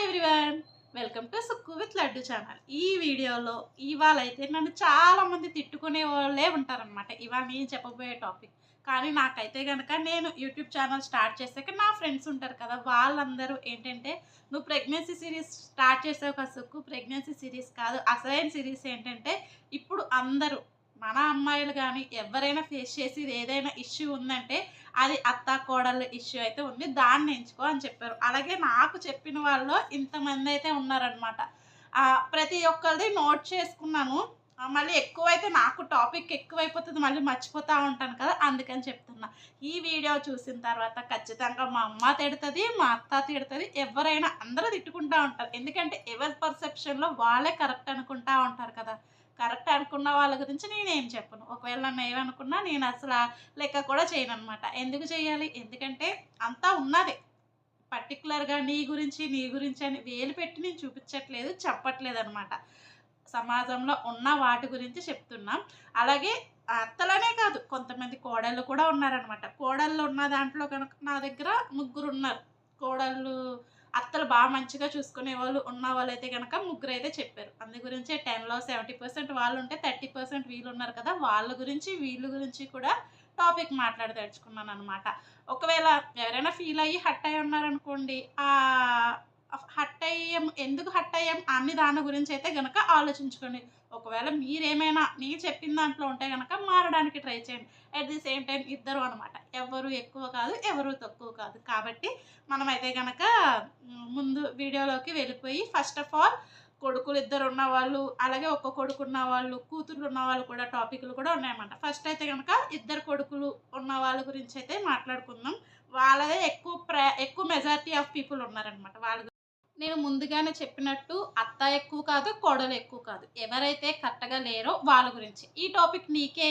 Everyone, welcome to Sukku with laddu channel. ఈ వీడియోలో ఇవాళ అయితే నన్ను చాలామంది తిట్టుకునే వాళ్ళే ఉంటారనమాట. ఇవాళ నేను చెప్పబోయే టాపిక్. కానీ నాకైతే కనుక నేను యూట్యూబ్ ఛానల్ స్టార్ట్ చేశాక నా ఫ్రెండ్స్ ఉంటారు కదా, వాళ్ళందరూ ఏంటంటే నువ్వు ప్రెగ్నెన్సీ సిరీస్ స్టార్ట్ చేసావు కదా సుక్కు, ప్రెగ్నెన్సీ సిరీస్ కాదు, అసలైన సిరీస్ ఏంటంటే ఇప్పుడు అందరూ మన అమ్మాయిలు కానీ ఎవరైనా ఫేస్ చేసేది ఏదైనా ఇష్యూ ఉందంటే అది అత్త కోడళ్ళ ఇష్యూ అయితే ఉంది, దాన్ని ఎంచుకో అని చెప్పారు. అలాగే నాకు చెప్పిన వాళ్ళు ఇంతమంది అయితే ఉన్నారనమాట. ప్రతి ఒక్కరిది నోట్ చేసుకున్నాను. మళ్ళీ ఎక్కువైతే నాకు టాపిక్ ఎక్కువైపోతుంది, మళ్ళీ మర్చిపోతూ ఉంటాను కదా, అందుకని చెప్తున్నా. ఈ వీడియో చూసిన తర్వాత ఖచ్చితంగా మా అమ్మ తిడుతుంది, మా అత్త తిడుతుంది, ఎవరైనా అందరూ తిట్టుకుంటూ ఉంటారు. ఎందుకంటే ఎవరి పర్సెప్షన్లో వాళ్ళే కరెక్ట్ అనుకుంటూ ఉంటారు కదా. కరెక్ట్ అనుకున్న వాళ్ళ గురించి నేనేం చెప్పను. ఒకవేళ నన్ను ఏమనుకున్నా నేను అసలు లెక్క కూడా చేయను అనమాట. ఎందుకు చేయాలి? ఎందుకంటే అంతా ఉన్నది. పర్టికులర్గా నీ గురించి అని వేలు పెట్టి నేను చూపించట్లేదు, చెప్పట్లేదు అనమాట. సమాజంలో ఉన్న వాటి గురించి చెప్తున్నాం. అలాగే అత్తలనే కాదు, కొంతమంది కోడళ్ళు కూడా ఉన్నారనమాట. కోడళ్ళు ఉన్న దాంట్లో కనుక నా దగ్గర ముగ్గురు ఉన్నారు. కోడళ్ళు అత్తలు బాగా మంచిగా చూసుకునే వాళ్ళు ఉన్న వాళ్ళైతే కనుక ముగ్గురు అయితే చెప్పారు. అందు గురించే 10లో 70% వాళ్ళు ఉంటే 30% వీళ్ళు ఉన్నారు కదా, వాళ్ళ గురించి వీళ్ళ గురించి కూడా టాపిక్ మాట్లాడదలుచుకున్నాను అనమాట. ఒకవేళ ఎవరైనా ఫీల్ అయ్యి హట్ అయ్యి ఉన్నారనుకోండి, ఎందుకు హట్ అయ్యాం అన్ని దాని గురించి అయితే గనక ఆలోచించుకోండి. ఒకవేళ మీరేమైనా నేను చెప్పిన దాంట్లో ఉంటే గనక మారడానికి ట్రై చేయండి. అట్ ది సేమ్ టైం ఇద్దరు అనమాట, ఎవరు ఎక్కువ కాదు, ఎవరు తక్కువ కాదు. కాబట్టి మనమైతే గనక ముందు వీడియోలోకి వెళ్ళిపోయి, ఫస్ట్ ఆఫ్ ఆల్ కొడుకులు ఇద్దరు ఉన్నవాళ్ళు, అలాగే ఒక్క కొడుకు ఉన్నవాళ్ళు, కూతుర్లు ఉన్నవాళ్ళు కూడా టాపిక్లు కూడా ఉన్నాయన్నమాట. ఫస్ట్ అయితే కనుక ఇద్దరు కొడుకులు ఉన్న వాళ్ళ గురించి అయితే మాట్లాడుకుందాం. వాళ్ళదే ఎక్కువ మెజారిటీ ఆఫ్ పీపుల్ ఉన్నారనమాట. నేను ముందుగానే చెప్పినట్టు అత్త ఎక్కువ కాదు, కోడలు ఎక్కువ కాదు, ఎవరైతే కరెక్ట్గా లేరో వాళ్ళ గురించి. ఈ టాపిక్ నీకే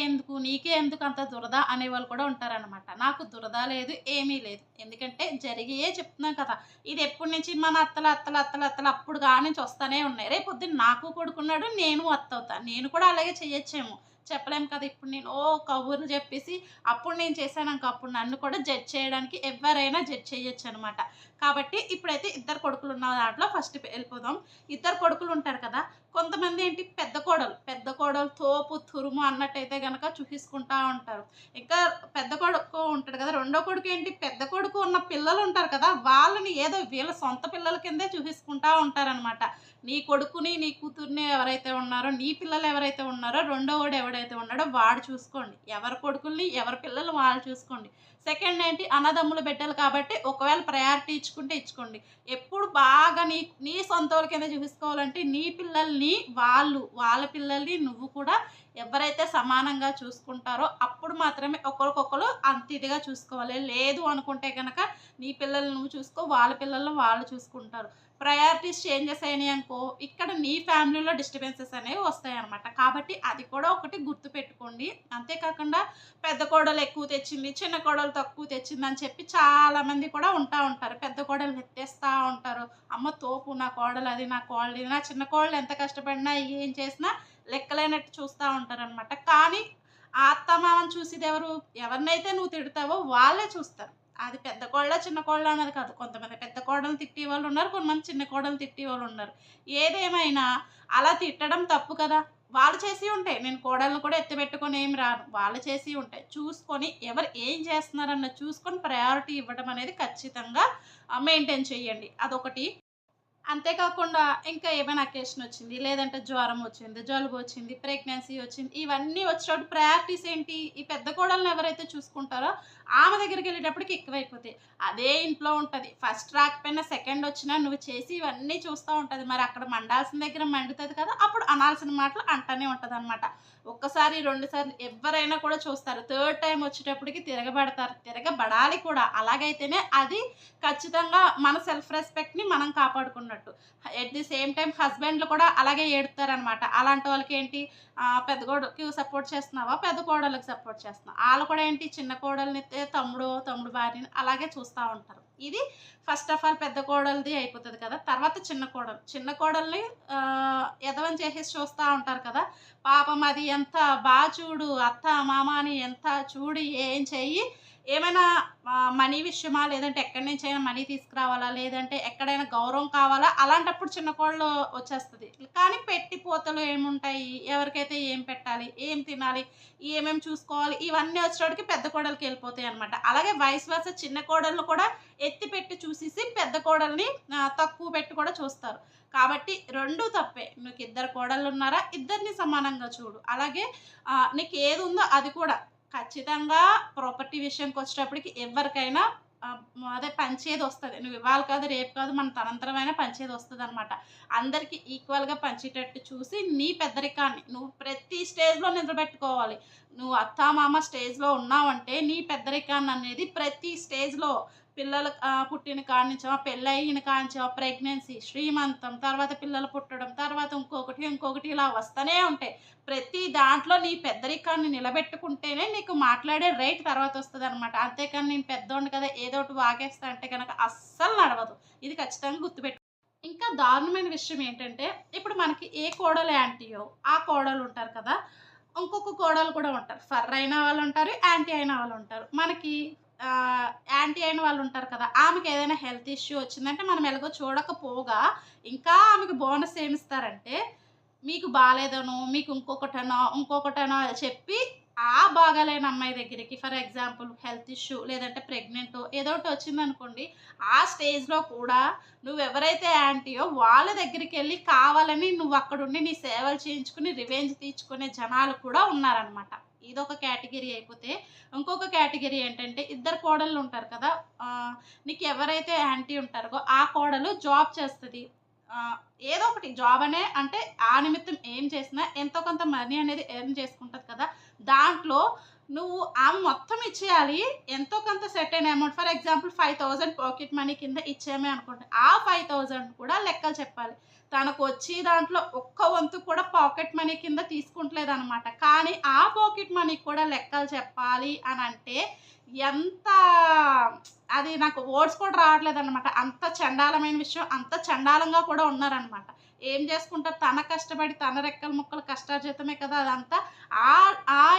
ఎందుకు అంత దురద అనేవాళ్ళు కూడా ఉంటారనమాట. నాకు దురద లేదు, ఏమీ లేదు. ఎందుకంటే జరిగే చెప్తున్నాం కదా. ఇది ఎప్పటి నుంచి మన అత్తలు అప్పుడు నుంచి వస్తూనే ఉన్నాయి. రేపు పొద్దున్న నాకు కొడుకున్నాడు, నేను అత్త అవుతాను. నేను కూడా అలాగే చేయొచ్చేమో, చెప్పలేము కదా. ఇప్పుడు నేను కబుర్లు చెప్పేసి అప్పుడు నేను చేశాను, అప్పుడు నన్ను కూడా జడ్జ్ చేయడానికి ఎవరైనా జడ్జ్ చేయొచ్చు అనమాట. కాబట్టి ఇప్పుడైతే ఇద్దరు కొడుకులు ఉన్న దాంట్లో ఫస్ట్ వెళ్ళిపోదాం. ఇద్దరు కొడుకులు ఉంటారు కదా, కొంతమంది ఏంటి పెద్ద కోడలు తోపు తురుము అన్నట్టయితే కనుక చూపించుకుంటా ఉంటారు. ఇంకా పెద్ద కొడుకు ఉంటాడు కదా, రెండో కొడుకు ఏంటి, పెద్ద కొడుకు ఉన్న పిల్లలు ఉంటారు కదా, వాళ్ళని ఏదో వీళ్ళ సొంత పిల్లల కిందే చూపించుకుంటా ఉంటారనమాట. నీ కొడుకుని నీ కూతుర్ని ఎవరైతే ఉన్నారో, నీ పిల్లలు ఎవరైతే ఉన్నారో, రెండో వాడు ఎవడైతే ఉన్నాడో వాడు చూసుకోండి. ఎవరి కొడుకుల్ని ఎవరి పిల్లలు వాళ్ళు చూసుకోండి. సెకండ్ ఏంటి, అన్నదమ్ముల బిడ్డలు కాబట్టి ఒకవేళ ప్రయారిటీ ఇచ్చుకోండి. ఎప్పుడు బాగా నీ సొంత వాళ్ళ కింద చూసుకోవాలంటే నీ పిల్లల్ని వాళ్ళ పిల్లల్ని నువ్వు కూడా ఎవరైతే సమానంగా చూసుకుంటారో అప్పుడు మాత్రమే ఒకరికొకరు అంత ఇదిగా చూసుకోవాలి. లేదు అనుకుంటే కనుక నీ పిల్లల్ని నువ్వు చూసుకో, వాళ్ళ పిల్లల్ని వాళ్ళు చూసుకుంటారు. ప్రయారిటీస్ చేంజెస్ అయినాయి అనుకో, ఇక్కడ నీ ఫ్యామిలీలో డిస్టర్బెన్సెస్ అనేవి వస్తాయి అనమాట. కాబట్టి అది కూడా ఒకటి గుర్తుపెట్టుకోండి. అంతేకాకుండా పెద్ద కోడలు ఎక్కువ తెచ్చింది, చిన్న కోడలు తక్కువ తెచ్చింది అని చెప్పి చాలామంది కూడా ఉంటారు. పెద్ద కోడలు ఎత్తేస్తూ ఉంటారు. అమ్మ తోపు నా కోడలు, అది నా కోడలు, ఇది నా చిన్న కోడలు, ఎంత కష్టపడినా ఏం చేసినా లెక్కలేనట్టు చూస్తూ ఉంటారనమాట. కానీ ఆ అత్తమామని చూసేది ఎవరినైతే నువ్వు తిడతావో వాళ్ళే చూస్తారు. అది పెద్ద కోళ్ళ చిన్న కోళ్ళ అన్నది కాదు. కొంతమంది పెద్ద కోడలు తిట్టే వాళ్ళు ఉన్నారు, కొంతమంది చిన్న కోడలు తిట్టే వాళ్ళు ఉన్నారు. ఏదేమైనా అలా తిట్టడం తప్పు కదా. వాళ్ళు చేసి ఉంటాయి, నేను కోడలను కూడా ఎత్తిపెట్టుకొని ఏమి రాను. వాళ్ళు చేసి ఉంటాయి. చూసుకొని ఎవరు ఏం చేస్తున్నారన్న చూసుకొని ప్రయారిటీ ఇవ్వడం అనేది ఖచ్చితంగా మెయింటైన్ చేయండి. అదొకటి. అంతేకాకుండా ఇంకా ఏమైనా అకేషన్ వచ్చింది, లేదంటే జ్వరం వచ్చింది, జలుబు వచ్చింది, ప్రెగ్నెన్సీ వచ్చింది, ఇవన్నీ వచ్చినప్పుడు ప్రయారిటీస్ ఏంటి, ఈ పెద్ద కోడలను ఎవరైతే చూసుకుంటారో ఆమె దగ్గరికి వెళ్ళేటప్పటికి ఎక్కువైపోతాయి. అదే ఇంట్లో ఉంటుంది, ఫస్ట్ రాకపోయినా సెకండ్ వచ్చినా నువ్వు చేసి ఇవన్నీ చూస్తూ ఉంటుంది. మరి అక్కడ మండాల్సిన దగ్గర మండుతుంది కదా, అప్పుడు అనాల్సిన మాటలు అంటూనే ఉంటుంది అనమాట. ఒక్కసారి 2 సార్లు ఎవరైనా కూడా చూస్తారు, థర్డ్ టైం వచ్చేటప్పటికి తిరగబడాలి కూడా. అలాగైతేనే అది ఖచ్చితంగా మన సెల్ఫ్ రెస్పెక్ట్ని మనం కాపాడుకున్నట్టు. ఎట్ ది సేమ్ టైం హస్బెండ్లు కూడా అలాగే ఏడుతారనమాట. అలాంటి వాళ్ళకి ఏంటి, పెద్ద కోడలికి సపోర్ట్ చేస్తున్నావా, పెద్ద కోడళ్ళకి సపోర్ట్ చేస్తున్నావా, వాళ్ళు కూడా ఏంటి చిన్న కోడల్ని తమ్ముడు భార్యని అలాగే చూస్తూ ఉంటారు. ఇది ఫస్ట్ ఆఫ్ ఆల్ పెద్ద కోడలిది అయిపోతుంది కదా. తర్వాత చిన్న కోడల్ని ఎదవని చేసేసి చూస్తూ ఉంటారు కదా. పాపం అది ఎంత బాగా చూడు, అత్త మామ అని ఎంత చూడు, ఏం చెయ్యి ఏమైనా మనీ విషయమా, లేదంటే ఎక్కడి నుంచైనా మనీ తీసుకురావాలా, లేదంటే ఎక్కడైనా గౌరవం కావాలా, అలాంటప్పుడు చిన్న కోడలు వచ్చేస్తది. కానీ పెట్టి పోతలు ఏముంటాయి, ఎవరికైతే ఏం పెట్టాలి, ఏం తినాలి, ఏమేమి చూసుకోవాలి, ఇవన్నీ వచ్చేటప్పటికి పెద్ద కోడలికెళ్ళిపోతాయనమాట. అలాగే వైస్ వర్సా చిన్న కోడళ్ళు కూడా ఎత్తి పెట్టి చూసేసి పెద్ద కోడల్ని తక్కువ పెట్టి కూడా చూస్తారు. కాబట్టి 2 తప్పే. నీకిద్దరు కోడళ్ళున్నారా, ఇద్దరిని సమానంగా చూడు. అలాగే నీకేదుందో అది కూడా ఖచ్చితంగా ప్రాపర్టీ విషయంకొచ్చేటప్పటికి ఎవ్వరికైనా ఆహ్, అదే పంచేదొస్తది. నువ్వు ఇవాళ కాదు, రేపు కాదు, మన తరంతరమైన పంచేదొస్తదనమాట. అందరికి ఈక్వల్‌గా పంచేటట్టు చూసి నీ పెద్దరికాన్ని నువ్వు ప్రతి స్టేజ్‌లో నిలబెట్టుకోవాలి. నువ్వు అత్తామామ స్టేజ్‌లో ఉన్నావంటే నీ పెద్దరికాన్ననేది ప్రతి స్టేజ్‌లో పిల్లలు పుట్టిన కాడ్నుంచో, పెళ్లయిన కాడ్నుంచో, ప్రెగ్నెన్సీ, శ్రీమంతం, తర్వాత పిల్లలు పుట్టడం, తర్వాత ఇంకొకటి ఇలా వస్తనే ఉంటాయి. ప్రతి దాంట్లో నీ పెద్దరికాన్ని నిలబెట్టుకుంటేనే నీకు మాట్లాడే రైట్ తర్వాతొస్తదనమాట. అంతేకాని నేను పెద్దోడిని కదా ఏదోటి వాగేస్తా అంటే గనక అస్సలు నడవదు. ఇది ఖచ్చితంగా గుర్తుపెట్టు. ఇంకా దారుణమైన విషయం ఏంటంటే, ఇప్పుడు మనకి ఏ కోడలు యాంటీయో, ఆ కోడలుంటారు కదా! ఇంకొక కోడలు కూడా ఉంటారు. ఫర్ అయిన వాళ్ళుంటారు, యాంటీ అయిన వాళ్ళుంటారు. మనకి యాంటీ అయిన వాళ్ళుంటారు కదా! ఆమెకేదైనా హెల్త్ ఇష్యూ వచ్చిందంటే మనం ఎలాగో చూడకపోగా ఇంకా ఆమెకి బోనస్ ఏమిస్తారంటే, మీకు బాలేదనో, మీకు ఇంకొకటనో చెప్పి బాగాలేని అమ్మాయి దగ్గరికి, ఫర్ ఎగ్జాంపుల్ హెల్త్ ఇష్యూ లేదంటే ప్రెగ్నెంటో ఏదోకటి వచ్చిందనుకోండి, ఆ స్టేజ్‌లో కూడా నువ్వెవరైతే యాంటీయో వాళ్ళ దగ్గరికెళ్ళి కావాలని నువ్వక్కడుండి నీ సేవలు చేయించుకొని రివెంజ్ తీర్చుకునే జనాలు కూడా ఉన్నారనమాట. ఇదొక కేటగిరీ అయిపోతే, ఇంకొక కేటగిరీ ఏంటంటే ఇద్దరు కోడళ్ళుంటారు కదా! నీకెవరైతే యాంటీ ఉంటారో ఆ కోడలు జాబ్ చేస్తది. ఆహ్, ఏదో ఒకటి జాబ్ అంటే ఆ నిమిత్తం ఏం చేసినా ఎంతో కొంత మనీ అనేది ఎర్న్ చేసుకుంటది కదా! దాంట్లో నువ్వు ఆమె మొత్తం ఇచ్చేయాలి. ఎంతో కొంత certain amount, for example 5,000 pocket money కింద ఇచ్చామే అనుకోండి. ఆ 5,000 కూడా లెక్కలు చెప్పాలి. తనకొచ్చే దాంట్లో ఒక్క వంతు కూడా పాకెట్ మనీ కింద తీసుకుంటలేదనమాట. కానీ ఆ పాకెట్ మనీకి కూడా లెక్కలు చెప్పాలి అనంటే ఎంత, అది నాకు వర్డ్స్ కూడా రావట్లేదనమాట. అంత చండాలమైన విషయం. అంత చండాలంగా కూడా ఉన్నారనమాట. ఏం చేసుకుంటారు, తన కష్టపడి తన రెక్కలు ముక్కలు కష్టార్జితమే కదా అదంతా. ఆ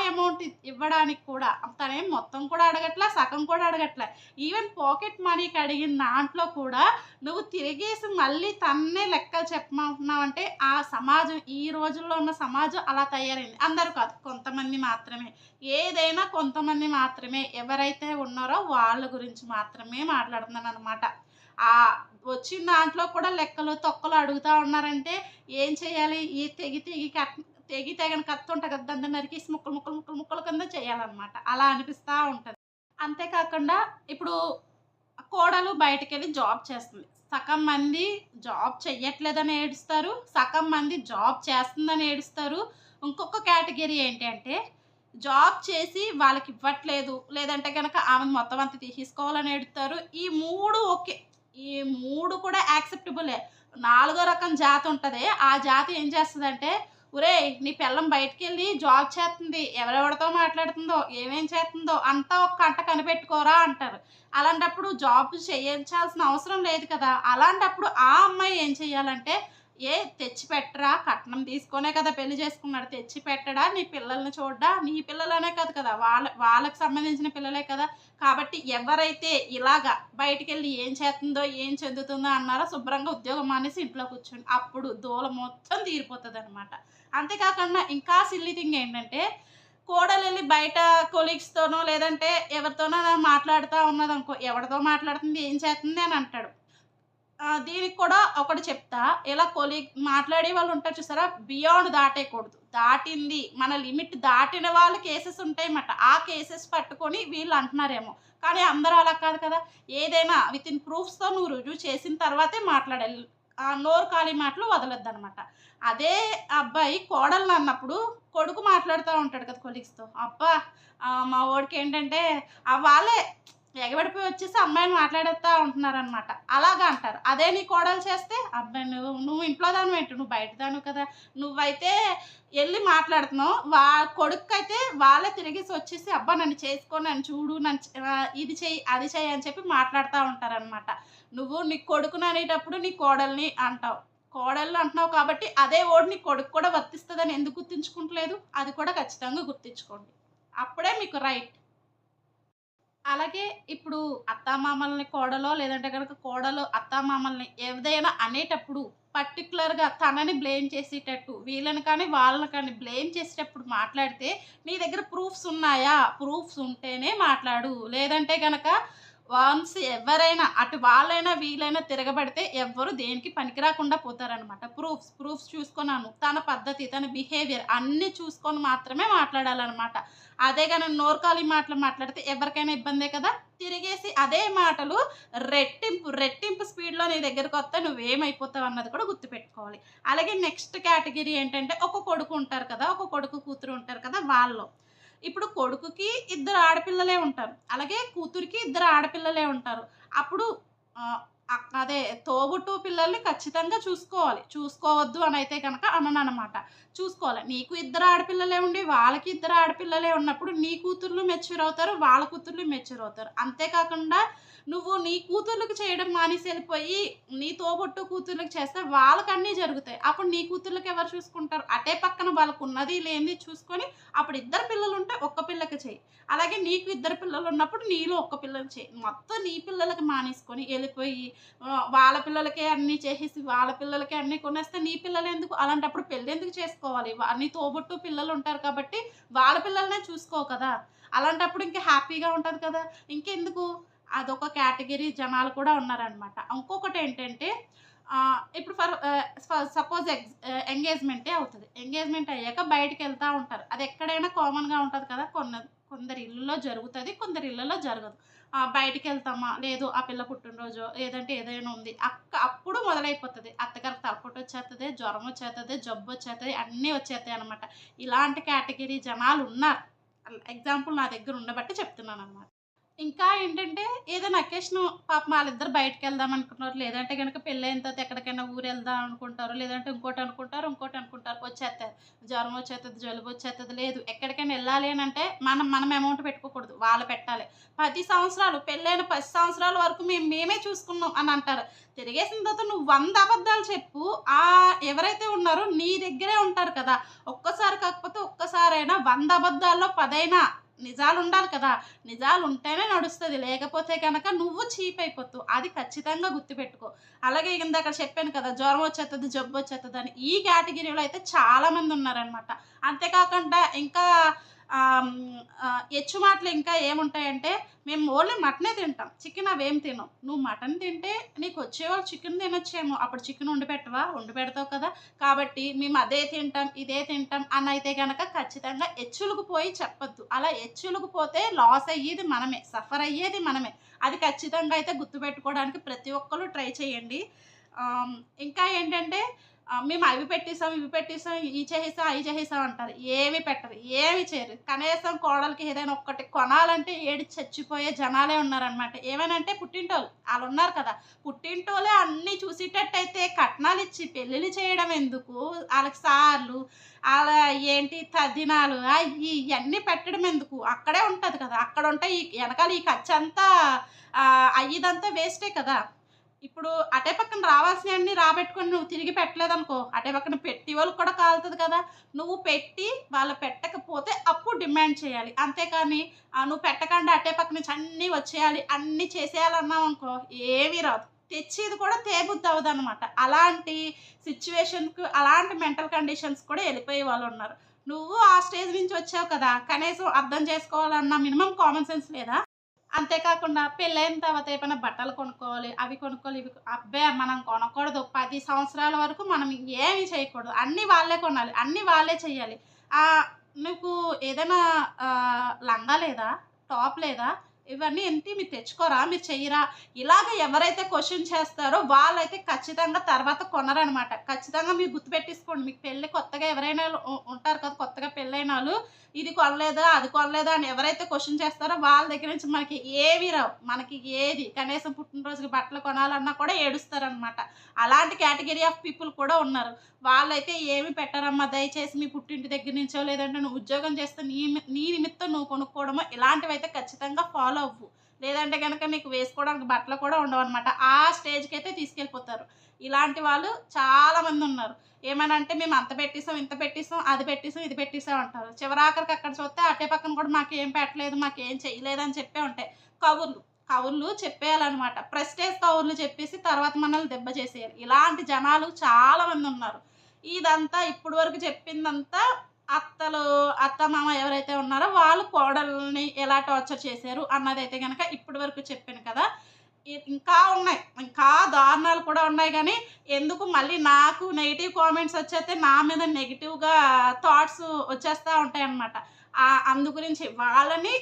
అమౌంట్ ఇవ్వడానికి కూడా తనేం మొత్తం కూడా అడగట్లా, సగం కూడా అడగట్లే. ఈవెన్ పాకెట్ మనీకి అడిగిన దాంట్లో కూడా నువ్వు తిరిగేసి మళ్ళీ తన్నే లెక్కలు చెప్పమంటున్నావంటే ఆ సమాజం, ఈ రోజుల్లో ఉన్న సమాజం అలా తయారైంది. అందరూ కాదు, కొంతమంది మాత్రమే. ఏదైనా కొంతమంది మాత్రమే. ఎవరైతే ఉన్నారో వాళ్ళ గురించి మాత్రమే మాట్లాడుతున్నాననమాట. వచ్చిన దాంట్లో కూడా లెక్కలు, తొక్కలు అడుగుతా ఉన్నారంటే ఏం చేయాలి? ఈ తెగని కత్తుంటది కదా! దాన్ని నరికేసి ముక్కల కింద చేయాలనమాట. అలా అనిపిస్తా ఉంటది. అంతే కాకుండా ఇప్పుడు కోడలు బయటికెళ్ళి జాబ్ చేస్తుంది. సగం మంది జాబ్ చెయ్యట్లేదని ఏడుస్తారు. సగం మంది జాబ్ చేస్తుందని ఏడుస్తారు. ఇంకొక కేటగిరీ ఏంటి అంటే, జాబ్ చేసి వాళ్ళకివ్వట్లేదు, లేదంటే గనక ఆమెను మొత్తం అంతా తీసేసుకోవాలని ఏడుత్తారు. ఈ 3 ఓకే. ఈ 3 కూడా యాక్సెప్టబులే. నాలుగో రకం జాతుంటది. ఆ జాతి ఏం చేస్తదంటే, "ఒరేయ్! నీ పెళ్ళాం బయటికెళ్ళి జాబ్ చేత్తంది. ఎవరెవడితో మాట్లాడుతుందో, ఏమేం చేత్తందో అంతా ఒక కంట కనిపెట్టుకోరా" అంటారు. అలాంటప్పుడు జాబ్ చేయించాల్సిన అవసరం లేదు కదా! అలాంటప్పుడు ఆ అమ్మాయి ఏం చేయాలంటే, తెచ్చిపెట్టరా, కట్నం తీసుకొనే కదా పెళ్లి చేసుకున్నాడు. తెచ్చి పెట్టడా, నీ పిల్లల్ని చూడ్డా, నీ పిల్లలనే కాదు కదా! వాళ్ళకి సంబంధించిన పిల్లలే కదా! కాబట్టి ఎవరైతే ఇలాగా బయటికెళ్ళి ఏం చేత్తందో, ఏం చెందుతుందో అన్నారో శుభ్రంగా ఉద్యోగం మానేసి ఇంట్లో కూర్చోండి. అప్పుడు దూల మొత్తం తీరిపోతదనమాట. అంతే కాకుండా ఇంకా సిల్లీ థింగ్ ఏంటంటే, కోడలెళ్లి బయట కొలీగ్స్‌తోనో లేదంటే ఎవరితోనో మాట్లాడుతా ఉన్నదనుకో, ఎవడితో మాట్లాడుతుంది, ఏం చేత్తంది అని అంటాడు. దీనికి కూడా ఒకటి చెప్తా. ఇలా మాట్లాడే వాళ్ళుంటారు చూసారా? బియాండ్ దాటేయకూడదు. దాటింది, మన లిమిట్ దాటిన వాళ్ళు కేసెస్ ఉంటాయన్నమాట. ఆ కేసెస్ పట్టుకొని వీళ్ళు అంటున్నారేమో. కానీ అందరూ అలా కాదు కదా! ఏదైనా వితిన్ ప్రూఫ్స్‌తో నువ్వు రుజువు చేసిన తర్వాతే మాట్లాడాలి. నోరు ఖాళీ మాటలు వదలొద్దనమాట. అదే అబ్బాయి కోడలినన్నప్పుడు కొడుకు మాట్లాడుతా ఉంటాడు కదా కొలీగ్స్‌తో. అబ్బా! మా వోడికేంటంటే వాళ్ళే ఎగబడిపోయి వచ్చేసి అమ్మాయిని మాట్లాడేత్తా ఉంటున్నారనమాట. అలాగా అంటారు. అదే నీ కోడలు చేస్తే, అబ్బా! నువ్వు ఇంట్లో దానివేంటి? నువ్వు బయట దానివి కదా! నువ్వైతే ఎళ్లి మాట్లాడుతున్నావు. కొడుక్కయితే వాళ్ళే తిరిగేసి వచ్చేసి, అబ్బా! నన్ను చేసుకో, నన్ను చూడు, ఇది చెయ్యి, అది చెయ్యి అని చెప్పి మాట్లాడుతా ఉంటారనమాట. నువ్వు నీ కొడుకుననేటప్పుడు నీ కోడల్ని అంటావు. కోడళ్ళు అంటున్నావు కాబట్టి అదే వర్డ్ నీ కొడుకు కూడా వర్తిస్తదని ఎందుకు గుర్తుంచుకుంటలేదు? అది కూడా ఖచ్చితంగా గుర్తుంచుకోండి. అప్పుడే మీకు రైట్. అలాగే ఇప్పుడు అత్తామామల్ని కోడలో లేదంటే గనక కోడలు అత్తామామల్ని ఏదైనా అనేటప్పుడు పర్టిక్యులర్‌గా తనని బ్లేమ్ చేసేటట్టు వీళ్ళని కానీ, వాళ్ళని కానీ బ్లేమ్ చేసేటప్పుడు మాట్లాడితే నీ దగ్గర ప్రూఫ్స్ ఉన్నాయా? ప్రూఫ్స్ ఉంటేనే మాట్లాడు. లేదంటే గనక వన్స్ ఎవరైనా అటు వాళ్ళైనా, వీళ్ళైనా తిరగబడితే ఎవ్వరు దేనికి పనికి రాకుండా పోతారనమాట. ప్రూఫ్స్ చూసుకున్నాను. తన పద్ధతి, తన బిహేవియర్ అన్నీ చూసుకొని మాత్రమే మాట్లాడాలనమాట. అదే గాని నోరు ఖాళీ మాటలు మాట్లాడితే ఎవరికైనా ఇబ్బందే కదా! తిరిగేసి అదే మాటలు రెట్టింపు స్పీడ్‌లో నీ దగ్గరకొస్తే నువ్వేమైపోతావన్నది కూడా గుర్తుపెట్టుకోవాలి. అలాగే నెక్స్ట్ కేటగిరీ ఏంటంటే ఒక కొడుకు ఉంటారు కదా! ఒక కొడుకు, కూతురు ఉంటారు కదా! వాళ్ళు. ఇప్పుడు కొడుకుకి ఇద్దరు ఆడపిల్లలే ఉంటారు. అలాగే కూతురికి ఇద్దరు ఆడపిల్లలే ఉంటారు. అప్పుడు ఆహ్, అదే తోబుట్టువు పిల్లల్ని ఖచ్చితంగా చూసుకోవాలి. చూసుకోవద్దు అనైతే గనక అనననమాట. చూసుకోవాలి. నీకు ఇద్దరు ఆడపిల్లలే ఉండి, వాళ్ళకి ఇద్దరు ఆడపిల్లలే ఉన్నప్పుడు నీ కూతుర్లు మెచ్యూర్ అవుతారు. వాళ్ళ కూతుర్లు మెచ్యూర్ అవుతారు. అంతే కాకుండా నువ్వు నీ కూతుర్లకు చేయడం మానేసి ఎళ్ళిపోయి, నీ తోబుట్టు కూతుర్లకు చేస్తే వాళ్ళకన్నీ జరుగుతాయి. అప్పుడు నీ కూతుర్లకి ఎవరు చూసుకుంటారు? అటే పక్కన వాళ్ళకున్నది, లేనిది చూసుకొని అప్పుడు ఇద్దరు పిల్లలుంటే ఒక్క పిల్లకి చెయ్యి. అలాగే నీకు ఇద్దరు పిల్లలున్నప్పుడు నీలో ఒక్క పిల్లకి చెయ్యి. మొత్తం నీ పిల్లలకి మానేసుకొని ఎళ్ళిపోయి వాళ్ళ పిల్లలకే అన్నీ చేసేసి, వాళ్ళ పిల్లలకే అన్నీ కొనేస్తే నీ పిల్లలెందుకు? అలాంటప్పుడు పెళ్ళెందుకు చేసుకోవాలి? నీ తోబుట్టు పిల్లలుంటారు కాబట్టి వాళ్ళ పిల్లలనే చూసుకో కదా! అలాంటప్పుడు ఇంక హ్యాపీగా ఉంటది కదా! ఇంకెందుకు? అదొక కేటగిరీ జనాలు కూడా ఉన్నారనమాట. ఇంకొకటేంటంటే ఇప్పుడు సపోజ్ ఎంగేజ్‌మెంటే అవుతది. ఎంగేజ్‌మెంట్ అయ్యాక బయటికెళ్తా ఉంటారు. అదెక్కడైనా కామన్‌గా ఉంటది కదా! కొందరి ఇళ్లలో జరుగుతది. కొందరి ఇళ్లలో జరగదు. బయటికెళ్తామా, లేదు ఆ పిల్ల పుట్టినరోజో, లేదంటే ఏదైనా ఉంది. అప్పుడు మొదలైపోతది. అత్తగారికి తలపోటొచ్చేత్తది, జ్వరమొచ్చేత్తది, జబ్బొచ్చేత్తది, అన్నీ వచ్చేత్తాయనమాట. ఇలాంటి కేటగిరీ జనాలున్నారు. ఎగ్జాంపుల్ నా దగ్గర ఉండబట్టి చెప్తున్నాననమాట. ఇంకా ఏంటంటే ఏదైనా అకేషను పాపం ఆళ్ళిద్దరు బయటికెళ్దాం అనుకున్నారు. లేదంటే గనక పెళ్లయిన తర్వాత ఎక్కడికైనా ఊరెళ్దాం అనుకుంటారు. లేదంటే ఇంకోటనుకుంటారు. వచ్చేత్తారు. జ్వరం వచ్చేత్తది, జలుబొచ్చేత్తది. లేదు ఎక్కడికైనా ఎళ్ళాలి అనంటే మనం అమౌంట్ పెట్టుకోకూడదు. వాళ్ళు పెట్టాలి. 10 సంవత్సరాలు పెళ్లైన 10 సంవత్సరాల వరకు మేమే చూసుకున్నాం అని అంటారు. తిరిగేసిన తర్వాత నువ్వు 100 అబద్ధాలు చెప్పు. ఎవరైతే ఉన్నారో నీ దగ్గరే ఉంటారు కదా! ఒక్కసారి కాకపోతే ఒక్కసారైనా 100 అబద్ధాల్లో 10 అయినా నిజాలుండాలి కదా! నిజాలుంటేనే నడుస్తది. లేకపోతే గనక నువ్వు చీప్ అయిపోతావు. అది ఖచ్చితంగా గుర్తుపెట్టుకో. అలాగే ఇందాక చెప్పాను కదా! జ్వరం వచ్చేత్తది, జబ్బొచ్చేత్తదని. ఈ కేటగిరీలో అయితే చాలా మందున్నారనమాట. అంతే కాకుండా ఇంకా ఎచ్చు మాటలు ఇంకా ఏముంటాయంటే, మేము ఓన్లీ మటనే తింటాం. చికెన్ అవేం తినం. నువ్వు మటన్ తింటే నీకొచ్చేవాళ్ళు చికెన్ తినొచ్చేమో. అప్పుడు చికెన్ వండి పెట్టవా? వండి పెడతావు కదా! కాబట్టి మేము అదే తింటాం, ఇదే తింటాం అనైతే గనక ఖచ్చితంగా ఎచ్చులకు పోయి చెప్పొద్దు. అలా ఎచ్చులకు పోతే లాస్ అయ్యేది మనమే. సఫర్ అయ్యేది మనమే. అది ఖచ్చితంగా అయితే గుర్తుపెట్టుకోవడానికి ప్రతి ఒక్కళ్ళు ట్రై చేయండి. ఇంకా ఏంటంటే మేము అవి పెట్టేసాం, ఇవి పెట్టేసాం, ఇయి చేసేసాం, అయి చేసేసాం అంటారు. ఏమి పెట్టరు. ఏమి చేయరు. కనీసం కోడలికి ఏదైనా ఒక్కటి కొనాలంటే ఏడ్చి చచ్చిపోయే జనాలే ఉన్నారనమాట. ఏమనంటే పుట్టింటోళ్ళు. ఆళ్ళున్నారు కదా! పుట్టింటోళ్ళే అన్నీ చూసేటట్టయితే కట్నాలిచ్చి పెళ్ళిళ్ళు చేయడం ఎందుకు? ఆళ్ళకి సార్లు, ఆళ్ళ ఏంటి తద్దినాలు అయ్యి ఇయన్నీ పెట్టడం ఎందుకు? అక్కడే ఉంటది కదా! అక్కడుంటే ఎనకాల ఈ ఖర్చంతా అయ్యిదంతా వేస్టే కదా! ఇప్పుడు అటే పక్కన రావాల్సినయన్నీ రాబెట్టుకొని నువ్వు తిరిగి పెట్టలేదనుకో, అటే పక్కన పెట్టేవాళ్ళకి కూడా కాలుతది కదా! నువ్వు పెట్టి వాళ్ళు పెట్టకపోతే అప్పుడు డిమాండ్ చేయాలి. అంతేకాని నువ్వు పెట్టకుండా అటే పక్క నుంచి అన్నీ వచ్చేయాలి, అన్నీ చేసేయాలన్నావనుకో ఏమీ రాదు. తెచ్చేది కూడా తేబుద్దవ్వదనమాట. అలాంటి సిట్యుయేషన్‌కు అలాంటి మెంటల్ కండిషన్స్ కూడా ఎళ్ళిపోయే వాళ్ళున్నారు. నువ్వు ఆ స్టేజ్ నుంచి వచ్చావు కదా! కనీసం అర్థం చేసుకోవాలన్న మినిమమ్ కామన్ సెన్స్ లేదా? అంతే కాకుండా పెళ్ళైన తర్వాత ఏమైనా బట్టలు కొనుక్కోవాలి, అవి కొనుక్కోవాలి, అబ్బే! మనం కొనకూడదు. 10 సంవత్సరాల వరకు మనం ఏమి చేయకూడదు. అన్నీ వాళ్ళే కొనాలి. అన్నీ వాళ్ళే చెయ్యాలి. నీకు ఏదైనా లంగా లేదా? టాప్ లేదా? ఇవన్నీ ఏంటి మీరు తెచ్చుకోరా? మీరు చెయ్యరా? ఇలాగ ఎవరైతే క్వెషన్ చేస్తారో వాళ్ళైతే ఖచ్చితంగా తర్వాత కొనరనమాట. ఖచ్చితంగా మీరు గుర్తుపెట్టేసుకోండి. మీకు పెళ్లి కొత్తగా ఎవరైనా ఉంటారు కదా! కొత్తగా పెళ్ళైనాళ్ళు ఇది కొనలేదా? అది కొనలేదా? అని ఎవరైతే క్వెషన్ చేస్తారో వాళ్ళ దగ్గర నుంచి మనకి ఏవి రావు. మనకి ఏది కనీసం పుట్టినరోజుకి బట్టలు కొనాలన్నా కూడా ఏడుస్తారనమాట. అలాంటి కేటగరీ ఆఫ్ పీపుల్ కూడా ఉన్నారు. వాళ్ళైతే ఏమి పెట్టరమ్మా దయచేసి మీ పుట్టింటి దగ్గర నుంచో లేదంటే నువ్వు ఉద్యోగం చేస్తే నీ నిమిత్తం నువ్వు కొనుక్కోవడమో ఇలాంటివైతే ఖచ్చితంగా ఫాలో అవ్వు. లేదంటే గనక నీకు వేసుకోవడానికి బట్టలు కూడా ఉండవనమాట. ఆ స్టేజ్‌కైతే తీసుకెళ్ళిపోతారు. ఇలాంటి వాళ్ళు చాలామందున్నారు. ఏమనంటే మేము అంత పెట్టేసాం, ఇంత పెట్టేసాం, అది పెట్టేసాం, ఇది పెట్టేసాం అంటారు. చివరాఖరికి అక్కడ చూస్తే అటే పక్కన కూడా మాకేం పెట్టలేదు, మాకేం చేయలేదని చెప్పే ఉంటాయి. కబుర్లు. కబుర్లు చెప్పేయాలనమాట. ప్రెస్టేజ్ కబుర్లు చెప్పేసి తర్వాత మనల్ని దెబ్బ చేసేయాలి. ఇలాంటి జనాలు చాలా మందున్నారు. ఇదంతా ఇప్పటి వరకు చెప్పిందంతా అత్తలు, అత్త, మామ ఎవరైతే ఉన్నారో వాళ్ళు కోడల్ని ఎలా టార్చర్ చేశారు అన్నదైతే గనక ఇప్పటి వరకు చెప్పాను కదా! ఇంకా ఉన్నాయి. ఇంకా దారుణాలు కూడా ఉన్నాయి గానీ, ఎందుకు మళ్ళీ నాకు నెగెటివ్ కామెంట్స్ వచ్చేస్తే నా మీద నెగెటివ్‌గా థాట్స్ వచ్చేస్తా ఉంటాయన్నమాట. అందు గురించి వాళ్ళని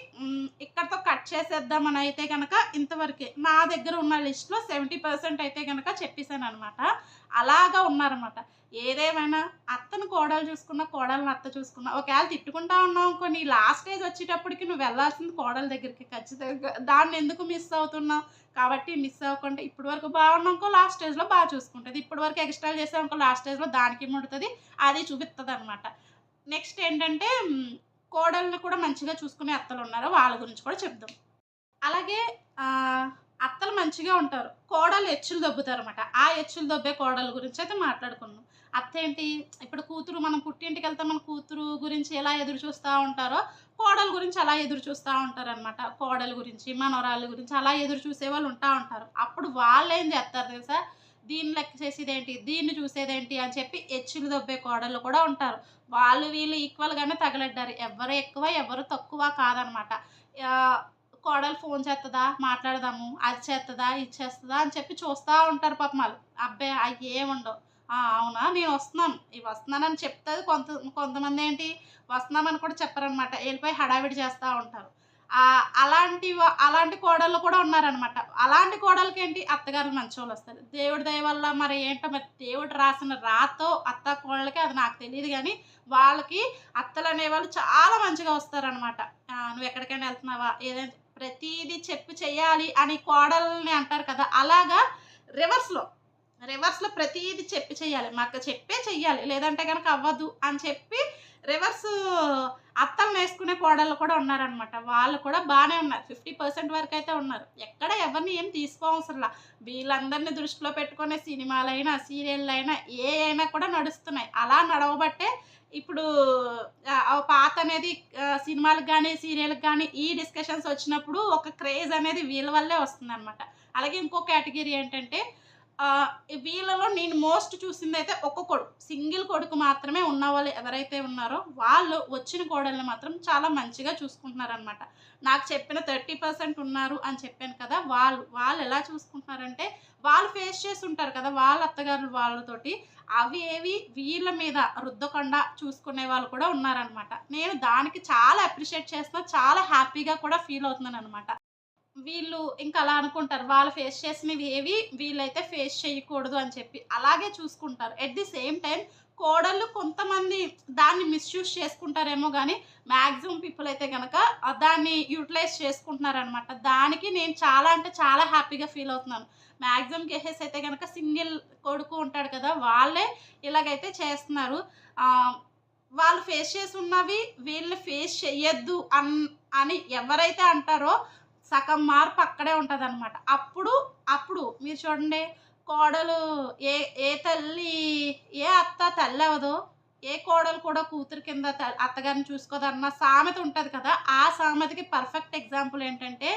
ఇక్కడితో కట్ చేసేద్దామని అయితే గనక ఇంతవరకే. నా దగ్గర ఉన్న లిస్ట్‌లో 70% అయితే గనక చెప్పేసాననమాట. అలాగా ఉన్నారనమాట. ఏదేమైనా అత్తను కోడలు చూసుకున్నా, కోడలిని అత్త చూసుకున్నా, ఒకవేళ తిట్టుకుంటా ఉన్నావనుకో నీ లాస్ట్ స్టేజ్ వచ్చేటప్పటికి నువ్వు వెళ్ళాల్సింది కోడలి దగ్గరికి ఖచ్చితంగా. దాన్నెందుకు మిస్ అవుతున్నావు? కాబట్టి మిస్ అవ్వకుండా ఇప్పటి వరకు బాగున్నామనుకో లాస్ట్ స్టేజ్‌లో చూసుకుంటది. ఇప్పటి వరకు ఎక్స్ట్రాలు చేసామనుకో లాస్ట్ స్టేజ్‌లో దానికి ముడుతది. అది చూపిత్తదనమాట. నెక్స్ట్ ఏంటంటే కోడల్ని కూడా మంచిగా చూసుకునే అత్తలున్నారు. వాళ్ళ గురించి కూడా చెప్దాం. అలాగే అత్తలు మంచిగా ఉంటారు. కోడలు ఎచ్చులు దొబ్బుతారనమాట. ఆ ఎచ్చులు దొబ్బే కోడల గురించయితే మాట్లాడుకుందాం. అత్తేంటి ఇప్పుడు కూతురు మనం పుట్టింటికెళ్తే మన కూతురు గురించి ఎలా ఎదురు చూస్తా ఉంటారో, కోడల గురించి అలా ఎదురు చూస్తా ఉంటారనమాట. కోడల గురించి, మనవరాళ్ళ గురించి అలా ఎదురు చూసేవాళ్ళు ఉంటారు. అప్పుడు వాళ్ళేం చేస్తారు తెలుసా? దీన్ని లెక్క చేసేదేంటి? దీన్ని చూసేదేంటి? అని చెప్పి ఎచ్చులు దొబ్బే కోడళ్ళు కూడా ఉంటారు. వాళ్ళు వీళ్ళు ఈక్వల్‌గానే తగలడ్డారు. ఎవ్వరు ఎక్కువ, ఎవరు తక్కువ కాదనమాట. ఆహ్, కోడలు ఫోను చేత్తదా? మాట్లాడదాము. అది చేత్తదా? ఇది చేస్తదా? అని చెప్పి చూస్తా ఉంటారు పాపం ఆళ్ళు. అబ్బే! అయ్యేముండవు. అవునా? నేనొస్తున్నాను. వస్తున్నానని చెప్తది. కొంతమందేంటి వస్తున్నామని కూడా చెప్పరనమాట. ఎళ్ళిపోయి హడావిడి చేస్తా ఉంటారు. అలాంటి కోడళ్ళు కూడా ఉన్నారనమాట. అలాంటి కోడళ్ళకేంటి అత్తగారులు మంచోళ్ళొస్తారు. దేవుడి దయ వల్ల మరి ఏంటో మరి దేవుడు రాసిన రాతో అత్త, కోడళ్ళకి అది నాకు తెలీదు గానీ, వాళ్ళకి అత్తలనేవాళ్ళు చాలా మంచిగా వస్తారనమాట. నువ్వెక్కడికైనా ఎళ్తున్నావా? ఏదైనా ప్రతీదీ చెప్పి చెయ్యాలి అని కోడల్ని అంటారు కదా! అలాగా రివర్స్‌లో, రివర్స్‌లో ప్రతీది చెప్పి చెయ్యాలి. మాకు చెప్పే చెయ్యాలి. లేదంటే గనక అవ్వదు అని చెప్పి రివర్సు అత్తలనేసుకునే కోడళ్ళు కూడా ఉన్నారనమాట. వాళ్ళు కూడా బానే ఉన్నారు. 50% వరకైతే ఉన్నారు. ఎక్కడ ఎవరిని ఏం తీసుకోవసరంలా. వీళ్ళందరిని దృష్టిలో పెట్టుకునే సినిమాలైనా, సీరియళ్ళైనా ఏ అయినా కూడా నడుస్తున్నాయి. అలా నడవబట్టే ఇప్పుడు పాతనేది సినిమాలకు గానీ, సీరియల్‌కి గానీ ఈ డిస్కషన్స్ వచ్చినప్పుడు ఒక క్రేజ్ అనేది వీళ్ళ వల్లే వస్తుందనమాట. అలాగే ఇంకో కేటగిరీ ఏంటంటే వీళ్ళలో నేను మోస్ట్ చూసిందైతే ఒక్క కొడుకు. సింగిల్ కొడుకు మాత్రమే ఉన్నవాళ్ళు ఎవరైతే ఉన్నారో, వాళ్ళు వచ్చిన కోడల్ని మాత్రం చాలా మంచిగా చూసుకుంటున్నారనమాట. నాకు చెప్పిన 30% ఉన్నారు అని చెప్పాను కదా! వాళ్ళెలా చూసుకుంటున్నారంటే, వాళ్ళు ఫేస్ చేసుంటారు కదా! వాళ్ళ అత్తగారులు వాళ్ళతోటి. అవి ఏవి వీళ్ళ మీద రుద్దకుండా చూసుకునే వాళ్ళు కూడా ఉన్నారనమాట. నేను దానికి చాలా అప్రిషియేట్ చేస్తున్నా. చాలా హ్యాపీగా కూడా ఫీల్ అవుతున్నాననమాట. వీళ్ళు ఇంక అలా అనుకుంటారు. వాళ్ళు ఫేస్ చేసినవి ఏవి వీళ్ళైతే ఫేస్ చేయకూడదు అని చెప్పి. అలాగే చూసుకుంటారు. ఎట్ ది సేమ్ టైమ్ కోడళ్ళు కొంతమంది దాన్ని మిస్‌యూజ్ చేసుకుంటారేమో గానీ, మాక్సిమం పీపుల్ అయితే గనక దాన్ని యుటిలైజ్ చేసుకుంటున్నారనమాట. దానికి నేను చాలా అంటే చాలా హ్యాపీగా ఫీల్ అవుతున్నాను. మాక్సిమం కేసెస్ అయితే గనక సింగిల్ కొడుకు ఉంటాడు కదా! వాళ్ళే ఇలాగైతే చేస్తున్నారు. ఆహ్, వాళ్ళు ఫేస్ చేసున్నవి వీళ్ళు ఫేస్ చెయ్యొద్దు అని ఎవరైతే అంటారో సగం మార్పు అక్కడే ఉంటదనమాట. అప్పుడు మీరు చూడండి కోడలు ఏ ఏ తల్లి ఏ అత్త తల్లవ్వదో, ఏ కోడలు కూడా కూతురు కింద అత్తగారిని చూసుకోదన్న సామెత ఉంటది కదా! ఆ సామెతకి పర్ఫెక్ట్ ఎగ్జాంపుల్ ఏంటంటే,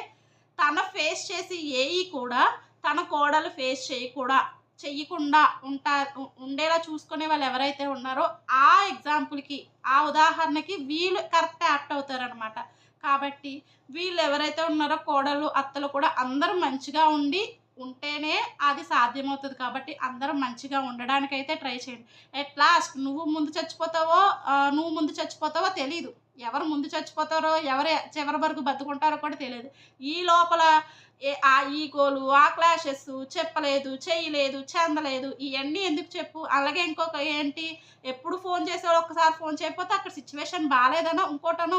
తన ఫేస్ చేసి ఏయి కూడా తన కోడలు ఫేస్ చెయ్యకుండా ఉండేలా చూసుకునే వాళ్ళు ఎవరైతే ఉన్నారో, ఆ ఎగ్జాంపుల్‌కి, ఆ ఉదాహరణకి వీళ్ళు కరెక్ట్ యాప్ట్ అవుతారనమాట. కాబట్టి వీళ్ళెవరైతే ఉన్నారో కోడలు, అత్తలు కూడా అందరూ మంచిగా ఉంటేనే అది సాధ్యమవుతది కాబట్టి అందరూ మంచిగా ఉండడానికైతే ట్రై చేయండి. ఎట్ లాస్ట్ నువ్వు ముందు చచ్చిపోతావో తెలీదు. ఎవరు ముందు చచ్చిపోతారో, ఎవరు చివరి వరకు బతుకుంటారో కూడా తెలీదు. ఈ లోపల ఆ ఈగోలు, ఆ క్లాషెస్ చెప్పలేదు, చేయలేదు, చెందలేదు ఇయన్నీ ఎందుకు చెప్పు? అలాగే ఇంకొక ఏంటి ఎప్పుడు ఫోను చేసేవాడు ఒక్కసారి ఫోను చేయకపోతే అక్కడ సిచ్యువేషన్ బాలేదనో, ఇంకోటనో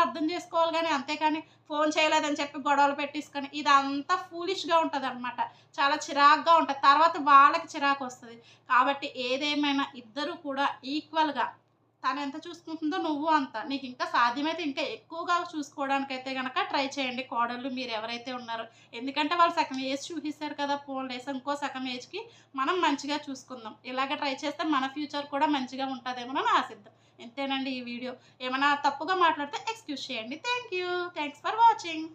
అర్థం చేసుకోవాలి గానీ, అంతేకాని ఫోను చేయలేదని చెప్పి గొడవలు పెట్టేసుకొని ఇదంతా ఫూలిష్‌గా ఉంటదనమాట. చాలా చిరాకుగా ఉంటది. తర్వాత వాళ్ళకి చిరాకొస్తది. కాబట్టి ఏదేమైనా ఇద్దరు కూడా ఈక్వల్‌గా తను ఎంత చూసుకుంటుందో నువ్వు అంత. నీకు ఇంకా సాధ్యమైతే ఇంకా ఎక్కువగా చూసుకోవడానికైతే గనక ట్రై చేయండి కోడళ్ళు మీరు ఎవరైతే ఉన్నారో. ఎందుకంటే వాళ్ళు సగం ఏజ్ చూసేసారు కదా! పోన్లే ఇంకో సగం ఏజ్‌కి మనం మంచిగా చూసుకుందాం. ఇలాగ ట్రై చేస్తే మన ఫ్యూచర్ కూడా మంచిగా ఉంటదేమోనని ఆశిద్దాం. ఇంతేనండి ఈ వీడియో. ఏమైనా తప్పుగా మాట్లాడితే ఎక్స్‌క్యూజ్ చేయండి. Thank you. Thanks for watching.